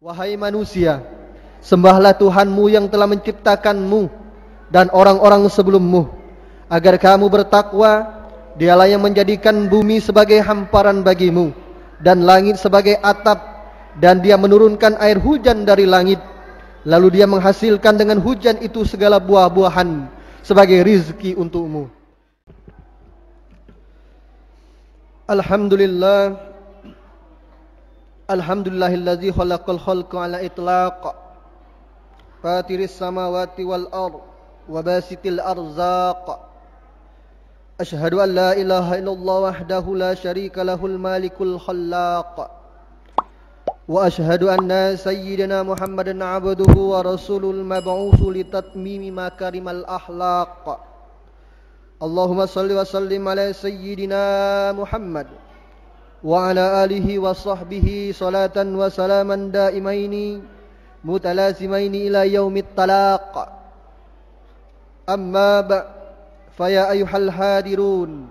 Wahai manusia, sembahlah Tuhanmu yang telah menciptakanmu dan orang-orang sebelummu, agar kamu bertakwa. Dialah yang menjadikan bumi sebagai hamparan bagimu dan langit sebagai atap, dan Dia menurunkan air hujan dari langit, lalu Dia menghasilkan dengan hujan itu segala buah-buahan sebagai rizki untukmu. Alhamdulillahilladzi khalaqal khalqa ala itlaq, fatiris samawati wal ard wa basitil arzaq. Ashhadu an la ilaha illallah wahdahu la syarika lahul malikul khallaq, wa ashhadu anna sayyidina Muhammadan abduhu wa rasulul mab'utsu litatmimi makarimal akhlaq. Allahumma salli wa sallim ala sayyidina Muhammad wa ala alihi wa sahbihi salatan wa salaman daimaini mutalazimaini ila yaumit talaq. Amma faya ayyuhal hadirun,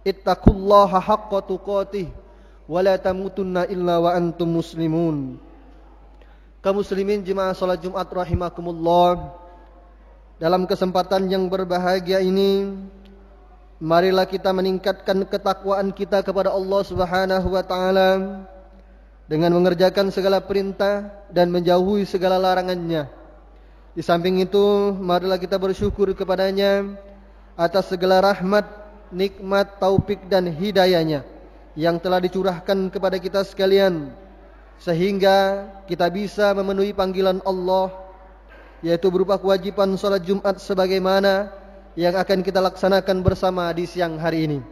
ittaqullaha haqqa tuqatih wa la tamutunna illa wa antum muslimun. Kaum muslimin jemaah salat Jumat rahimakumullah, dalam kesempatan yang berbahagia ini, marilah kita meningkatkan ketakwaan kita kepada Allah Subhanahu wa taala dengan mengerjakan segala perintah dan menjauhi segala larangannya. Di samping itu, marilah kita bersyukur kepadanya atas segala rahmat, nikmat, taufik dan hidayahnya yang telah dicurahkan kepada kita sekalian, sehingga kita bisa memenuhi panggilan Allah, yaitu berupa kewajiban salat Jumat sebagaimana yang akan kita laksanakan bersama di siang hari ini.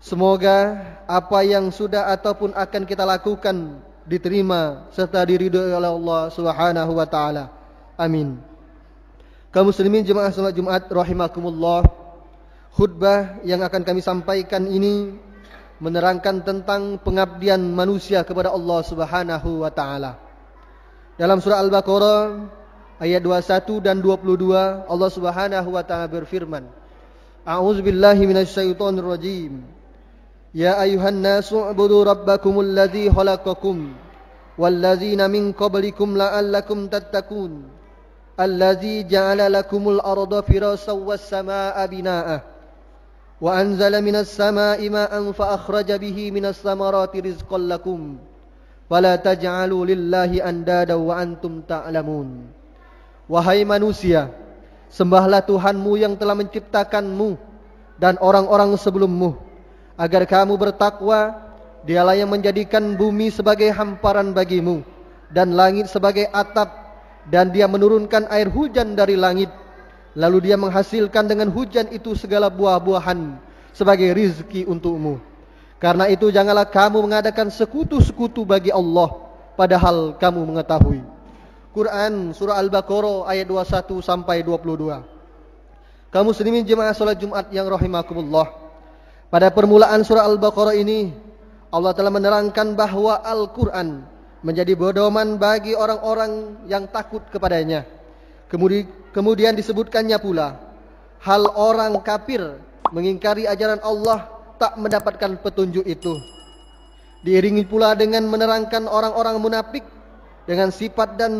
Semoga apa yang sudah ataupun akan kita lakukan diterima serta diridhoi oleh Allah Subhanahu wa taala. Amin. Kaum muslimin jemaah salat Jumat rahimakumullah, khutbah yang akan kami sampaikan ini menerangkan tentang pengabdian manusia kepada Allah Subhanahu wa taala. Dalam surah Al-Baqarah ayat 21 dan 22, Allah Subhanahu wa taala berfirman, A'udzubillahi minasyaitonir rajim. Ya ayuhan nasu ubudu rabbakumul ladzi khalaqakum walladzina min qablikum la'allakum tattaqun. Allazi ja'ala lakumul arda firasan was samaa'a binaa'a wa anzala minas samaa'i ma'an fa akhraja bihi minas samarati rizqan lakum fala taj'alu lillahi andada wa antum ta'lamun. Wahai manusia, sembahlah Tuhanmu yang telah menciptakanmu dan orang-orang sebelummu, agar kamu bertakwa. Dialah yang menjadikan bumi sebagai hamparan bagimu dan langit sebagai atap, dan Dia menurunkan air hujan dari langit, lalu Dia menghasilkan dengan hujan itu segala buah-buahan sebagai rizki untukmu. Karena itu janganlah kamu mengadakan sekutu-sekutu bagi Allah, padahal kamu mengetahui. Quran surah Al-Baqarah ayat 21 sampai 22. Kaum muslimin jemaah salat Jumat yang rahimakumullah, pada permulaan surah Al-Baqarah ini Allah telah menerangkan bahwa Al-Quran menjadi pedoman bagi orang-orang yang takut kepadanya. Kemudian disebutkannya pula hal orang kafir mengingkari ajaran Allah tak mendapatkan petunjuk itu. Diiringi pula dengan menerangkan orang-orang munafik dengan sifat dan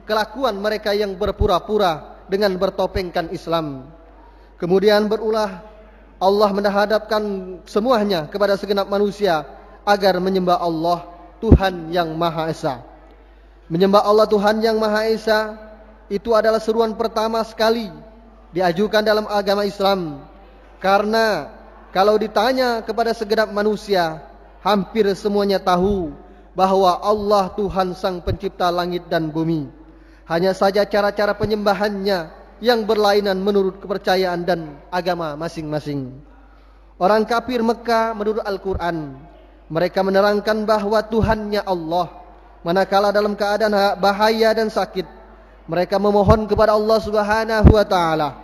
kelakuan mereka yang berpura-pura dengan bertopengkan Islam. Kemudian berulah Allah menghadapkan semuanya kepada segenap manusia agar menyembah Allah Tuhan yang Maha Esa. Menyembah Allah Tuhan yang Maha Esa itu adalah seruan pertama sekali diajukan dalam agama Islam. Karena kalau ditanya kepada segenap manusia, hampir semuanya tahu bahwa Allah Tuhan Sang Pencipta langit dan bumi. Hanya saja cara-cara penyembahannya yang berlainan menurut kepercayaan dan agama masing-masing. Orang kafir Mekah menurut Al-Quran, mereka menerangkan bahwa Tuhannya Allah. Manakala dalam keadaan bahaya dan sakit, mereka memohon kepada Allah Subhanahu wa taala.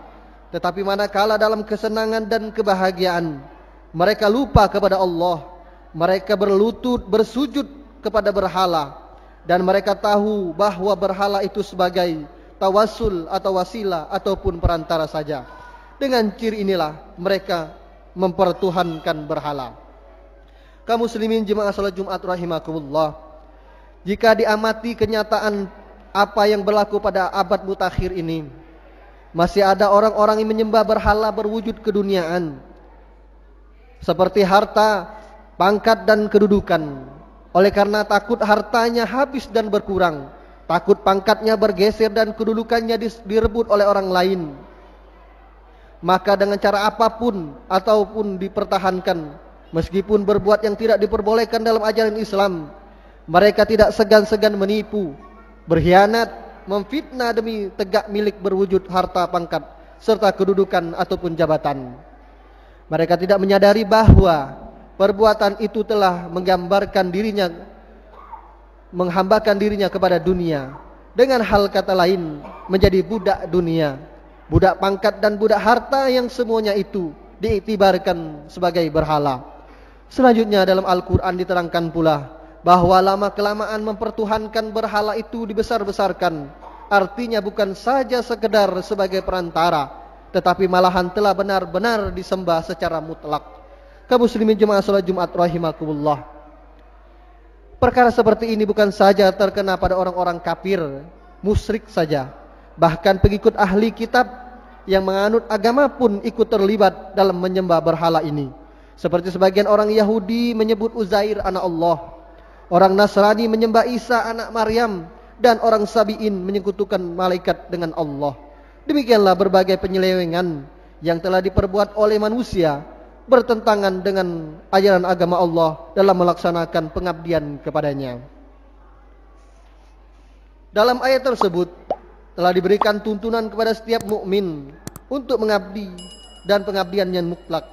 Tetapi manakala dalam kesenangan dan kebahagiaan, mereka lupa kepada Allah. Mereka berlutut bersujud kepada berhala, dan mereka tahu bahwa berhala itu sebagai tawassul atau wasilah ataupun perantara saja. Dengan ciri inilah mereka mempertuhankan berhala. Kaum muslimin jemaah salat Jumat rahimakumullah, Jika diamati kenyataan apa yang berlaku pada abad mutakhir ini, masih ada orang-orang yang menyembah berhala berwujud keduniaan, seperti harta, pangkat dan kedudukan. Oleh karena takut hartanya habis dan berkurang, takut pangkatnya bergeser dan kedudukannya direbut oleh orang lain, maka dengan cara apapun ataupun dipertahankan, meskipun berbuat yang tidak diperbolehkan dalam ajaran Islam, mereka tidak segan-segan menipu, berkhianat, memfitnah demi tegak milik berwujud harta, pangkat, serta kedudukan ataupun jabatan. Mereka tidak menyadari bahwa perbuatan itu telah menggambarkan dirinya, menghambakan dirinya kepada dunia. Dengan hal kata lain, menjadi budak dunia, budak pangkat dan budak harta yang semuanya itu diiktibarkan sebagai berhala. Selanjutnya dalam Al-Quran diterangkan pula bahwa lama-kelamaan mempertuhankan berhala itu dibesar-besarkan. Artinya bukan saja sekedar sebagai perantara, tetapi malahan telah benar-benar disembah secara mutlak. Kaum muslimin jemaah salat Jumat rahimakumullah. Perkara seperti ini bukan saja terkena pada orang-orang kafir, musyrik saja. Bahkan pengikut ahli kitab yang menganut agama pun ikut terlibat dalam menyembah berhala ini. Seperti sebagian orang Yahudi menyebut Uzair anak Allah, orang Nasrani menyembah Isa anak Maryam, dan orang Sabi'in menyekutukan malaikat dengan Allah. Demikianlah berbagai penyelewengan yang telah diperbuat oleh manusia bertentangan dengan ajaran agama Allah dalam melaksanakan pengabdian kepadanya. Dalam ayat tersebut telah diberikan tuntunan kepada setiap mukmin untuk mengabdi dan pengabdian yang mutlak,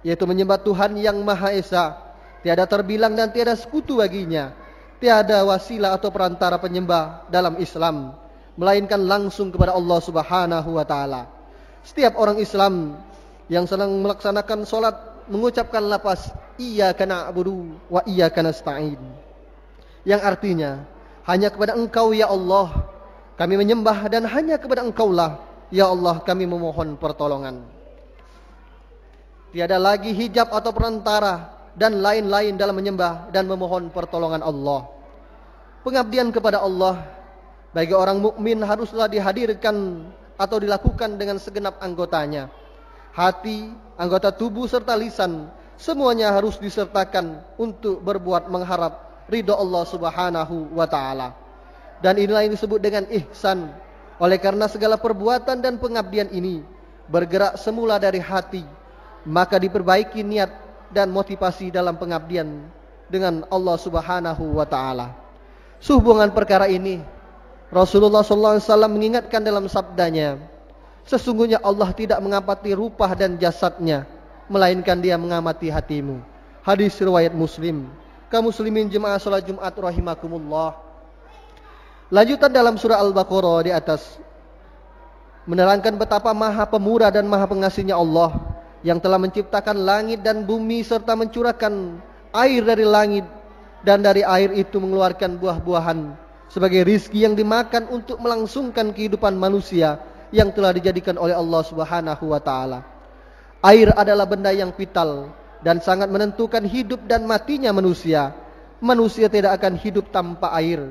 yaitu menyembah Tuhan yang Maha Esa, tiada terbilang dan tiada sekutu baginya, tiada wasilah atau perantara penyembah dalam Islam, melainkan langsung kepada Allah Subhanahu wa taala. Setiap orang Islam yang sedang melaksanakan solat mengucapkan lafaz iyyaka na'budu wa iyyaka nasta'in, yang artinya hanya kepada Engkau ya Allah kami menyembah, dan hanya kepada Engkaulah ya Allah kami memohon pertolongan. Tiada lagi hijab atau perantara dan lain-lain dalam menyembah dan memohon pertolongan Allah. Pengabdian kepada Allah bagi orang mukmin haruslah dihadirkan atau dilakukan dengan segenap anggotanya. Hati, anggota tubuh serta lisan, semuanya harus disertakan untuk berbuat mengharap ridha Allah Subhanahu wa taala. Dan inilah yang disebut dengan ihsan. Oleh karena segala perbuatan dan pengabdian ini bergerak semula dari hati, maka diperbaiki niat dan motivasi dalam pengabdian dengan Allah Subhanahu wa taala. Sehubungan perkara ini, Rasulullah SAW mengingatkan dalam sabdanya, sesungguhnya Allah tidak mengamati rupa dan jasadnya, melainkan Dia mengamati hatimu. Hadis riwayat Muslim. Kaum muslimin jemaah salat Jumat rahimakumullah. Lanjutan dalam surah Al-Baqarah di atas menerangkan betapa maha pemurah dan maha pengasihnya Allah yang telah menciptakan langit dan bumi serta mencurahkan air dari langit, dan dari air itu mengeluarkan buah-buahan sebagai rizki yang dimakan untuk melangsungkan kehidupan manusia yang telah dijadikan oleh Allah Subhanahu wa taala. Air adalah benda yang vital dan sangat menentukan hidup dan matinya manusia. Manusia tidak akan hidup tanpa air.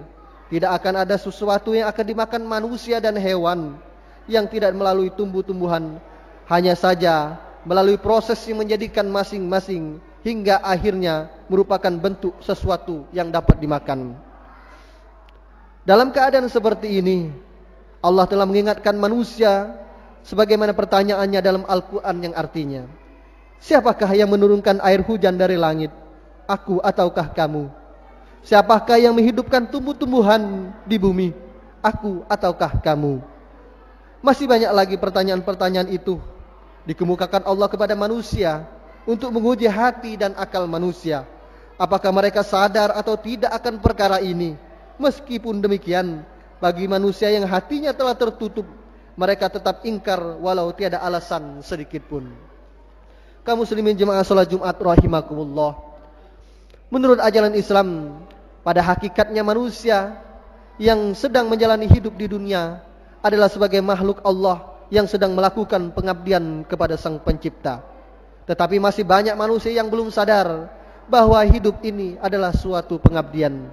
Tidak akan ada sesuatu yang akan dimakan manusia dan hewan yang tidak melalui tumbuh-tumbuhan, hanya saja melalui proses yang menjadikan masing-masing hingga akhirnya merupakan bentuk sesuatu yang dapat dimakan. Dalam keadaan seperti ini, Allah telah mengingatkan manusia sebagaimana pertanyaannya dalam Al-Quran yang artinya, siapakah yang menurunkan air hujan dari langit? Aku ataukah kamu? Siapakah yang menghidupkan tumbuh-tumbuhan di bumi? Aku ataukah kamu? Masih banyak lagi pertanyaan-pertanyaan itu dikemukakan Allah kepada manusia untuk menguji hati dan akal manusia. Apakah mereka sadar atau tidak akan perkara ini? Meskipun demikian, bagi manusia yang hatinya telah tertutup, mereka tetap ingkar walau tiada alasan sedikit pun. Kaum muslimin jemaah salat Jumat rahimakumullah. Menurut ajaran Islam, pada hakikatnya manusia yang sedang menjalani hidup di dunia adalah sebagai makhluk Allah yang sedang melakukan pengabdian kepada Sang Pencipta. Tetapi masih banyak manusia yang belum sadar bahwa hidup ini adalah suatu pengabdian.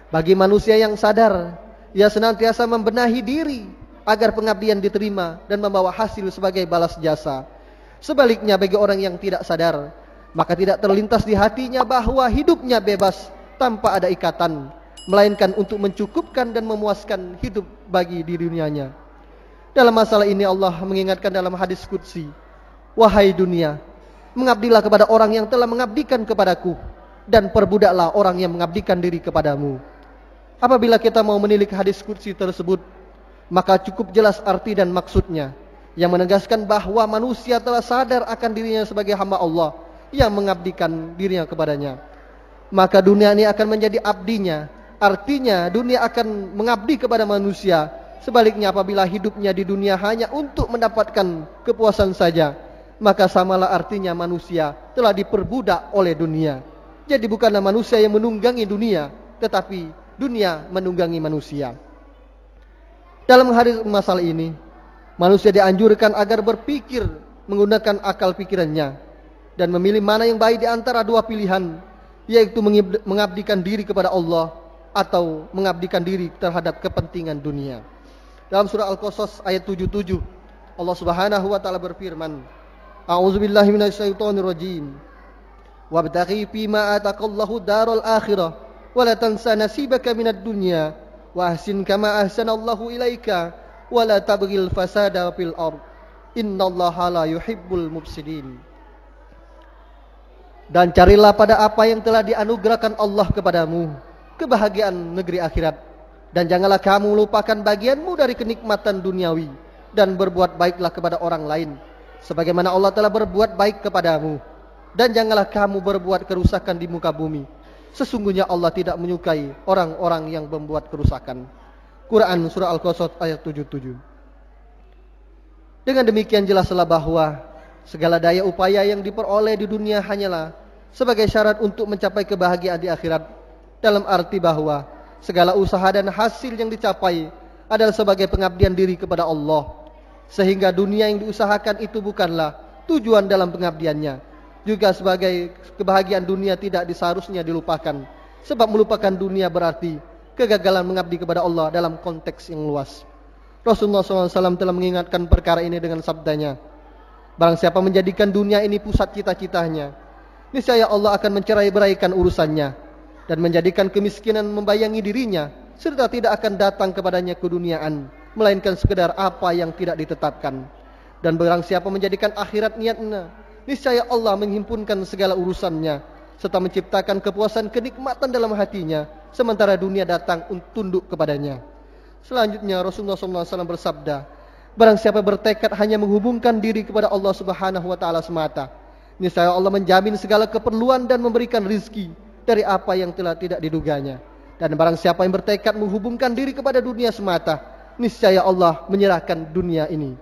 Bagi manusia yang sadar, ia senantiasa membenahi diri agar pengabdian diterima dan membawa hasil sebagai balas jasa. Sebaliknya bagi orang yang tidak sadar, maka tidak terlintas di hatinya bahwa hidupnya bebas tanpa ada ikatan, melainkan untuk mencukupkan dan memuaskan hidup bagi dirinya. Dalam masalah ini Allah mengingatkan dalam hadis qudsi, "Wahai dunia, mengabdilah kepada orang yang telah mengabdikan kepadaku, dan perbudaklah orang yang mengabdikan diri kepadamu." Apabila kita mau menilik hadis qudsi tersebut, maka cukup jelas arti dan maksudnya, yang menegaskan bahwa manusia telah sadar akan dirinya sebagai hamba Allah yang mengabdikan dirinya kepadanya. Maka dunia ini akan menjadi abdinya. Artinya dunia akan mengabdi kepada manusia. Sebaliknya apabila hidupnya di dunia hanya untuk mendapatkan kepuasan saja, maka samalah artinya manusia telah diperbudak oleh dunia. Jadi bukanlah manusia yang menunggangi dunia, tetapi dunia menunggangi manusia. Dalam hadis masalah ini, manusia dianjurkan agar berpikir menggunakan akal pikirannya dan memilih mana yang baik di antara dua pilihan, yaitu mengabdikan diri kepada Allah atau mengabdikan diri terhadap kepentingan dunia. Dalam surah Al-Qasas ayat 77, Allah Subhanahu wa taala berfirman, "A'udzubillahi minasyaitonirrajim. Wabtaghi fima ataqallahu daral akhirah wa la tansa nasibaka minad dunya wa ahsin kama ahsanallahu ilaika wa la tabghil fasada fil ard. Innallaha la yuhibbul mufsidin." Dan carilah pada apa yang telah dianugerahkan Allah kepadamu, kebahagiaan negeri akhirat, dan janganlah kamu lupakan bagianmu dari kenikmatan duniawi, dan berbuat baiklah kepada orang lain sebagaimana Allah telah berbuat baik kepadamu, dan janganlah kamu berbuat kerusakan di muka bumi. Sesungguhnya Allah tidak menyukai orang-orang yang membuat kerusakan. Quran surah Al-Qasas ayat 77. Dengan demikian jelaslah bahwa segala daya upaya yang diperoleh di dunia hanyalah sebagai syarat untuk mencapai kebahagiaan di akhirat, dalam arti bahwa segala usaha dan hasil yang dicapai adalah sebagai pengabdian diri kepada Allah, sehingga dunia yang diusahakan itu bukanlah tujuan dalam pengabdiannya. Juga sebagai kebahagiaan dunia tidak seharusnya dilupakan, sebab melupakan dunia berarti kegagalan mengabdi kepada Allah dalam konteks yang luas. Rasulullah SAW telah mengingatkan perkara ini dengan sabdanya, "Barang siapa menjadikan dunia ini pusat cita-citanya, niscaya Allah akan mencerai-beraikan urusannya dan menjadikan kemiskinan membayangi dirinya, serta tidak akan datang kepadanya keduniaan, melainkan sekedar apa yang tidak ditetapkan. Dan barang siapa menjadikan akhirat niatnya, niscaya Allah menghimpunkan segala urusannya, serta menciptakan kepuasan kenikmatan dalam hatinya, sementara dunia datang untuk tunduk kepadanya." Selanjutnya Rasulullah SAW bersabda, "Barang siapa bertekad hanya menghubungkan diri kepada Allah Subhanahu wa taala semata, niscaya Allah menjamin segala keperluan dan memberikan rizki dari apa yang telah tidak diduganya. Dan barang siapa yang bertekad menghubungkan diri kepada dunia semata, niscaya Allah menyerahkan dunia ini."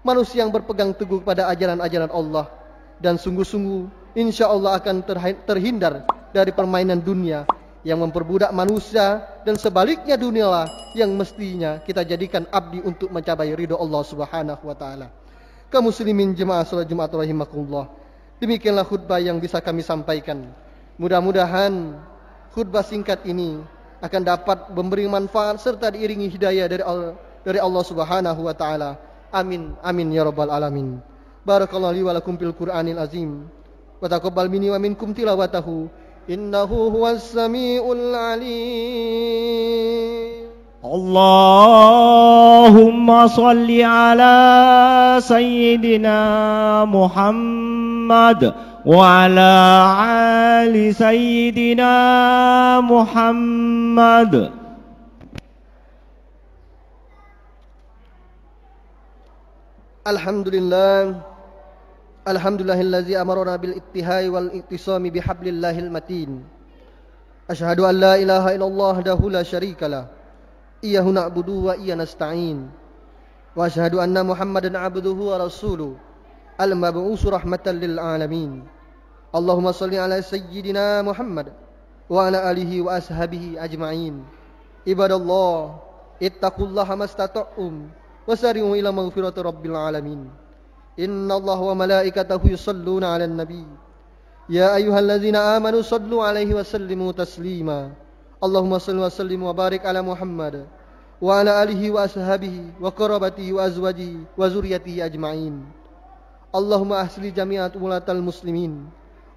Manusia yang berpegang teguh pada ajaran-ajaran Allah dan sungguh-sungguh insya Allah akan terhindar dari permainan dunia yang memperbudak manusia, dan sebaliknya dunialah yang mestinya kita jadikan abdi untuk mencapai ridho Allah Subhanahu wa taala. Kaum muslimin jemaah salat Jumat rahimakumullah, demikianlah khutbah yang bisa kami sampaikan. Mudah-mudahan khutbah singkat ini akan dapat memberi manfaat serta diiringi hidayah dari Allah Subhanahu wa taala. Amin amin ya rabbal alamin. Barakallahu li wa lakum fil Qur'anil azim wa taqabbal minni wa minkum tilawatahu innahu huwas samiul alim. Allahumma salli ala sayyidina Muhammad wa ala ali sayyidina Muhammad. Alhamdulillah, alhamdulillahillazi amarna bil ittihai wal ittisami bihablillahil matin. Asyhadu an la ilaha illallah wahdahu la syarikalah, iyyahu na'budu wa iyya nasta'in. Wa asyhadu anna Muhammadan 'abduhu wa rasuluhu al-mab'uts rahmatan lil alamin. Allahumma shalli ala sayyidina Muhammad wa ala alihi wa ashabihi ajma'in. Ibadallah, ittaqullaha mastata'tum wasari'u ila maghfirati rabbil alamin. Innallaha wa malaikatahu yusholluna 'alan nabi. Ya ayyuhalladzina amanu shallu 'alaihi wa sallimu taslima. Allahumma salli wa sallim wa barik ala Muhammad wa ala alihi wa ashabihi wa qarabatihi wa azwajihi wa zuriyatihi ajma'in. Allahumma ahsili jami'at ulatal muslimin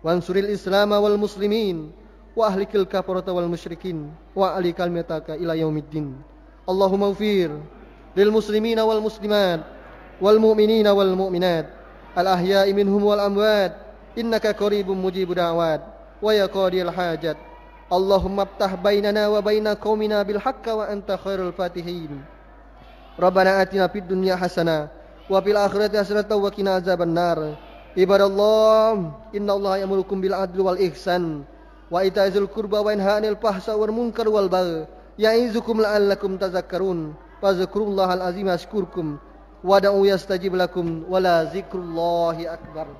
wa ansuril islam wal muslimin wa ahlikil kafarata wal musyrikin wa ali kalmataka ila yaumiddin. Allahumma ufir lil muslimina wal muslimat wal mu'minina wal mu'minat al ahya'i minhum wal amwat innaka qaribun mujibud da'wat wa ya qadiyal hajat. Allahumma aftah bainana wa baina qaumina bil haqqi wa anta khairul fatihin. Rabbana atina fid dunya hasanah wa fil akhirati hasanah wa qina azaban nar. Ibadallah, innallaha ya'murukum bil adli wal ihsan wa ita'izil qurba wa yanha 'anil fahsya'i wal munkar wal baghi ya'izukum la'allakum tadhakkarun. Fadhkurullahal azim yashkurkum wa da'u yastajib lakum wa la dzikrullahi akbar.